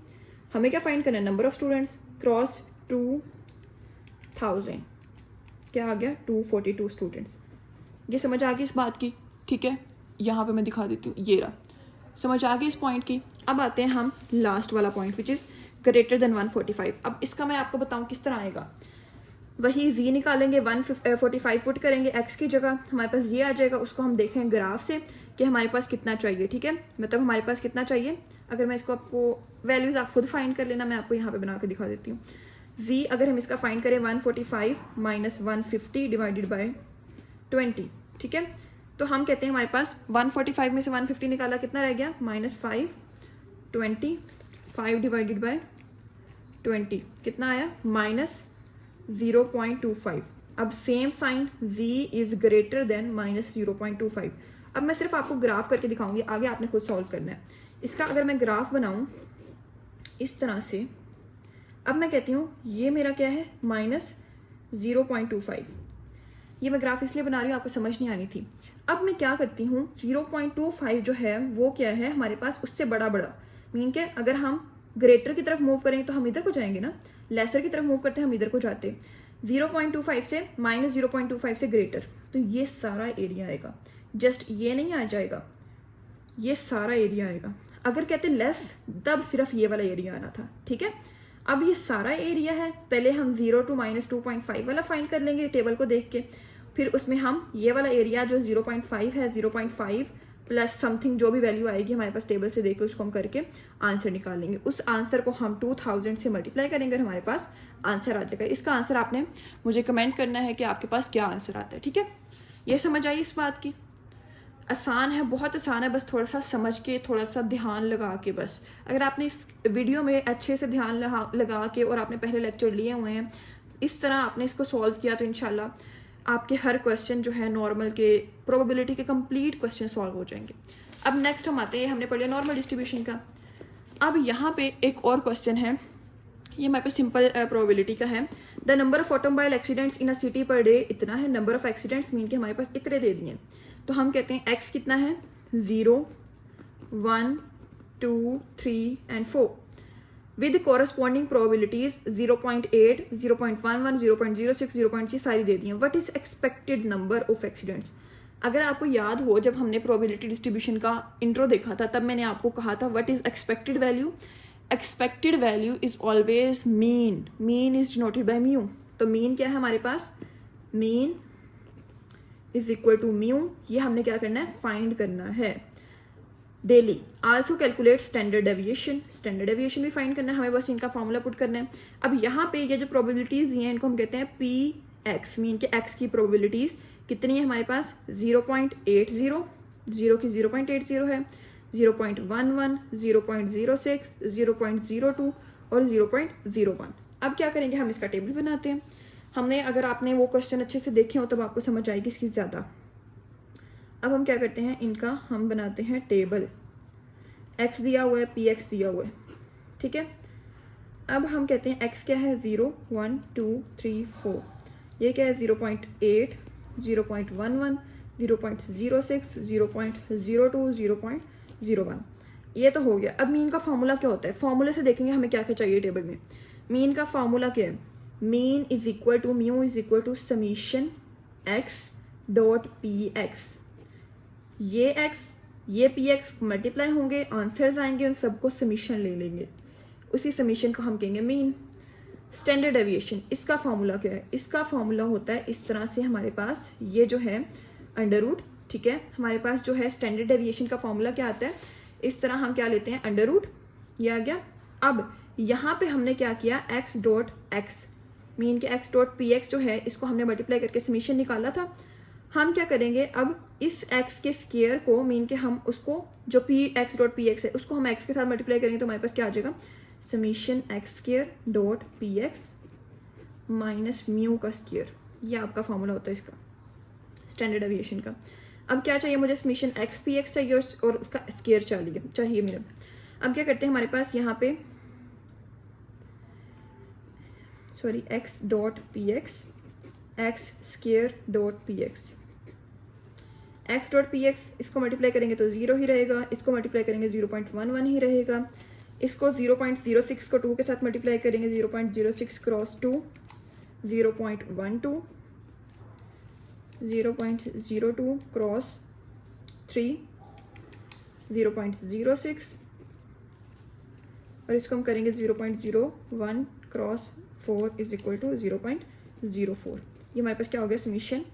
हमें क्या फाइंड करना है नंबर ऑफ स्टूडेंट्स क्रॉस 2000 क्या आ गया 242 स्टूडेंट्स। ये समझ आ गई इस बात की, ठीक है। यहाँ पे मैं दिखा देती हूँ, ये रहा, समझ आ गई इस पॉइंट की। अब आते हैं हम लास्ट वाला point which is greater than 145। अब इसका मैं आपको बताऊँ किस तरह आएगा। वही z निकालेंगे 145 पुट करेंगे x की जगह, हमारे पास ये आ जाएगा। उसको हम देखें ग्राफ से कि हमारे पास कितना चाहिए, ठीक है, मतलब हमारे पास कितना चाहिए। अगर मैं इसको आपको वैल्यूज़ आप खुद फाइंड कर लेना, मैं आपको यहाँ पे बना के दिखा देती हूँ। z अगर हम इसका फाइंड करें 145 माइनस 150 डिवाइडेड बाय 20, ठीक है, तो हम कहते हैं हमारे पास 145 में से 150 निकाला, कितना रह गया -5, 20, 5 डिवाइडेड बाय 20 कितना आया -0.25। अब same sign z is greater than -0.25। अब मैं सिर्फ आपको ग्राफ करके दिखाऊंगी, आगे आपने खुद सॉल्व करना है इसका। अगर मैं ग्राफ बनाऊं इस तरह से, अब मैं कहती हूँ ये मेरा क्या है -0.25। ये मैं ग्राफ इसलिए बना रही हूँ आपको समझ नहीं आनी थी। अब मैं क्या करती हूँ 0.25 जो है वो क्या है हमारे पास उससे बड़ा मीन के अगर हम ग्रेटर की तरफ मूव करेंगे तो हम इधर को जाएंगे ना, लेसर की तरफ मूव करते हैं हम इधर को जाते। 0.25 से -0.25 से ग्रेटर, तो ये सारा एरिया आएगा, जस्ट ये नहीं आ जाएगा, ये सारा एरिया आएगा। अगर कहते लेस तब सिर्फ ये वाला एरिया आना था, ठीक है। अब ये सारा एरिया है, पहले हम 0 to -2.5 वाला फाइंड कर लेंगे टेबल को देख के, फिर उसमें हम ये वाला एरिया जो 0.5 है 0.5 प्लस समथिंग जो भी वैल्यू आएगी हमारे पास टेबल से देख के उसको हम करके आंसर निकाल लेंगे। उस आंसर को हम 2000 से मल्टीप्लाई करेंगे और हमारे पास आंसर आ जाएगा। इसका आंसर आपने मुझे कमेंट करना है कि आपके पास क्या आंसर आता है, ठीक है। ये समझ आई इस बात की? आसान है, बहुत आसान है, बस थोड़ा सा समझ के थोड़ा सा ध्यान लगा के, बस अगर आपने इस वीडियो में अच्छे से ध्यान लगा के और आपने पहले लेक्चर लिए हुए हैं इस तरह आपने इसको सॉल्व किया तो इंशाल्लाह आपके हर क्वेश्चन जो है नॉर्मल के प्रोबेबिलिटी के कंप्लीट क्वेश्चन सॉल्व हो जाएंगे। अब नेक्स्ट हम आते हैं, हमने पढ़ लिया नॉर्मल डिस्ट्रीब्यूशन का। अब यहाँ पे एक और क्वेश्चन है, ये हमारे पे सिंपल प्रोबेबिलिटी का है। The number of automobile accidents in a city per day इतना है, नंबर ऑफ एक्सीडेंट्स मीन के हमारे पास इतने दे दिए, तो हम कहते हैं x कितना है 0, 1, 2, 3 एंड 4 विद कॉरस्पॉन्डिंग प्रोबेबिलिटीज 0.8, 0.11, 0.06, 0.6 सारी दे दी हैं। What is expected number of accidents? अगर आपको याद हो जब हमने प्रोबेबिलिटी डिस्ट्रीब्यूशन का इंट्रो देखा था तब मैंने आपको कहा था what is expected value. Expected value is always mean, mean is denoted by mu. तो मीन क्या है हमारे पास, mean is equal to mu. ये हमने क्या करना है, फाइंड करना है डेली। Also calculate standard deviation, standard deviation भी फाइंड करना है हमें, बस इनका फॉर्मूला पुट करना है। अब यहाँ पे ये जो प्रोबेबिलिटीज दी हैं इनको हम कहते हैं पी एक्स, मीन के एक्स की प्रोबेबिलिटीज कितनी है हमारे पास 0.80, 0 की 0.80 है, 0.11, 0.06, 0.02 और 0.01। अब क्या करेंगे, हम इसका टेबल बनाते हैं। हमने अगर आपने वो क्वेश्चन अच्छे से देखे हो तब आपको समझ आएगी इसकी ज़्यादा। अब हम क्या करते हैं, इनका हम बनाते हैं टेबल। x दिया हुआ है, px दिया हुआ है, ठीक है। अब हम कहते हैं x क्या है 0, 1, 2, 3, 4, ये क्या है 0.8, 0.11, 0.06, 0.02, 0.01, ये तो हो गया। अब मीन का फार्मूला क्या होता है, फार्मूले से देखेंगे हमें क्या क्या चाहिए टेबल में। मीन का फार्मूला क्या है, mean is equal to mu is equal to summation x dot P X. ये x ये पी एक्स मल्टीप्लाई होंगे, आंसर्स आएंगे, उन सबको समीशन ले लेंगे, उसी समीशन को हम कहेंगे मीन। स्टैंडर्ड डेविएशन, इसका फार्मूला क्या है, इसका फार्मूला होता है इस तरह से हमारे पास ये जो है अंडर रूट, ठीक है। हमारे पास जो है स्टैंडर्ड डेविएशन का फार्मूला क्या आता है, इस तरह हम क्या लेते हैं अंडर रूट, ये आ गया। अब यहाँ पे हमने क्या किया, x डॉट एक्स मीन के x डॉट पी एक्स जो है इसको हमने मल्टीप्लाई करके समीशन निकाला था। हम क्या करेंगे, अब इस x के स्क्वायर को मीन के हम उसको जो P x dot P x है उसको हम x के साथ मल्टीप्लाई करेंगे तो हमारे पास क्या आ जाएगा, summation X square dot P X minus mu का स्क्वायर। ये आपका फॉर्मूला होता है इसका स्टैंडर्ड डेविएशन का। अब क्या चाहिए मुझे, समीशन एक्स पी एक्स चाहिए और उसका स्क्वायर चाहिए मेरा। अब क्या करते हैं, हमारे पास यहाँ पे sorry x dot P x, x square dot P x, x dot P x इसको मल्टीप्लाई करेंगे तो 0 ही रहेगा, इसको मल्टीप्लाई करेंगे 0.11 ही रहेगा, इसको 0.06 को 2 के साथ मल्टीप्लाई करेंगे 0.06 क्रॉस 2, 0.12, 0.02 क्रॉस 3, 0.06 और इसको हम करेंगे 0.01 क्रॉस 4 इज इक्वल टू 0.04। ये हमारे पास क्या हो गया, समीशन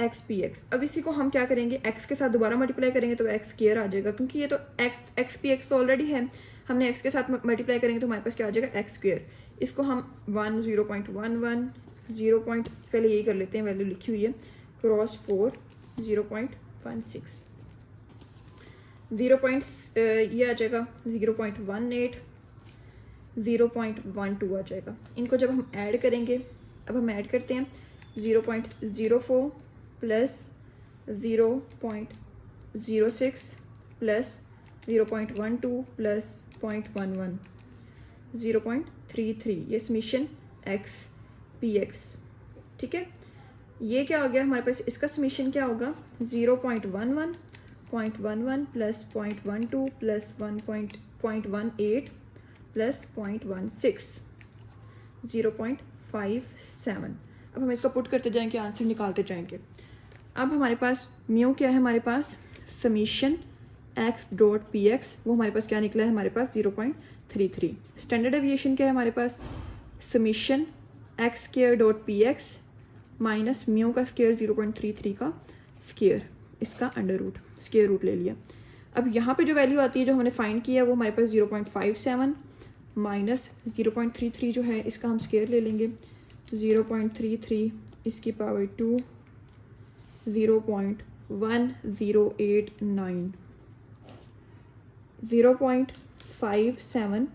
एक्स पी एक्स। अब इसी को हम क्या करेंगे, एक्स के साथ दोबारा मल्टीप्लाई करेंगे तो एक्स स्क्वायर आ जाएगा, क्योंकि ये तो एक्स पी एक्स तो ऑलरेडी है, हमने एक्स के साथ मल्टीप्लाई करेंगे तो हमारे पास क्या आ जाएगा, एक्स स्क्वायर। इसको हम 1, 0.11, पहले यही कर लेते हैं, वैल्यू लिखी हुई है, क्रॉस 4, 0.16, 0. ये आ जाएगा 0.18, 0.12 आ जाएगा। इनको जब हम ऐड करेंगे, अब हम ऐड करते हैं 0.04 प्लस 0.06 प्लस 0.12 प्लस 0.11, 0.33, ये समीशन एक्स पी एक्स। ठीक है, ये क्या हो गया हमारे पास, इसका समीशन क्या होगा 0.11 प्लस 0.12 प्लस 1.18 प्लस 0.16, 0.57। अब हम इसको पुट करते जाएंगे, आंसर निकालते जाएंगे। अब हमारे पास म्यू क्या है, हमारे पास summation X dot P X, वो हमारे पास क्या निकला है, हमारे पास 0.33। स्टैंडर्ड डेविएशन क्या है हमारे पास, summation X square dot P X minus mu का स्क्वायर 0.33 का स्क्वायर, इसका अंडर रूट, स्क्वायर रूट ले लिया। अब यहाँ पे जो वैल्यू आती है जो हमने फाइंड किया वो हमारे पास 0.57 माइनस 0.33 जो है इसका हम स्क्वायर ले लेंगे, 0.33 इसकी पावर 2, 0.1089, 0.57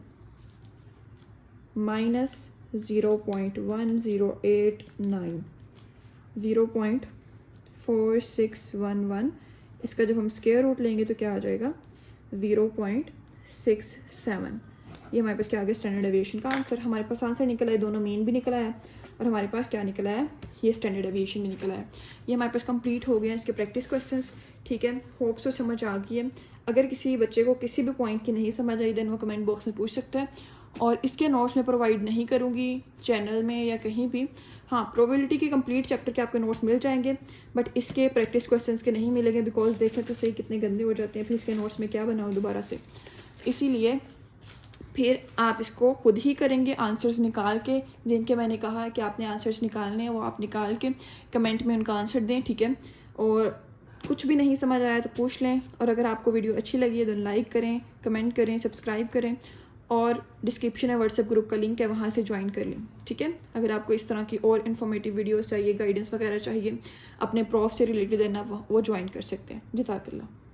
माइनस 0.1089, 0.4611, इसका जब हम स्क्वायर रूट लेंगे तो क्या आ जाएगा 0.67। ये हमारे पास क्या आ गया, स्टैंडर्ड डेविएशन का आंसर। हमारे पास आंसर निकला है, दोनों मीन भी निकला है और हमारे पास क्या निकला है, ये स्टैंडर्ड डेविएशन भी निकला है। ये हमारे पास कंप्लीट हो गए हैं इसके प्रैक्टिस क्वेश्चंस। ठीक है, होप सो समझ आ गई है। अगर किसी बच्चे को किसी भी पॉइंट की नहीं समझ आई देन वो कमेंट बॉक्स में पूछ सकता है, और इसके नोट्स में प्रोवाइड नहीं करूँगी चैनल में या कहीं भी। हाँ, प्रोबेबिलिटी के कंप्लीट चैप्टर के आपके नोट्स मिल जाएंगे, बट इसके प्रैक्टिस क्वेश्चंस के नहीं मिलेंगे, बिकॉज देखें तो सही कितने गंदे हो जाते हैं, फिर इसके नोट्स में क्या बनाओ दोबारा से। इसीलिए फिर आप इसको खुद ही करेंगे आंसर्स निकाल के, जिनके मैंने कहा है कि आपने आंसर्स निकालने हैं वो आप निकाल के कमेंट में उनका आंसर दें। ठीक है, और कुछ भी नहीं समझ आया तो पूछ लें, और अगर आपको वीडियो अच्छी लगी है तो लाइक करें, कमेंट करें, सब्सक्राइब करें, और डिस्क्रिप्शन है व्हाट्सएप ग्रुप का लिंक है, वहाँ से ज्वाइन कर लें। ठीक है, अगर आपको इस तरह की और इन्फॉर्मेटिव वीडियोस चाहिए, गाइडेंस वगैरह चाहिए, अपने प्रॉफ से रिलेटेड है ना, वो ज्वाइन कर सकते हैं। जज़ाकल्लाह।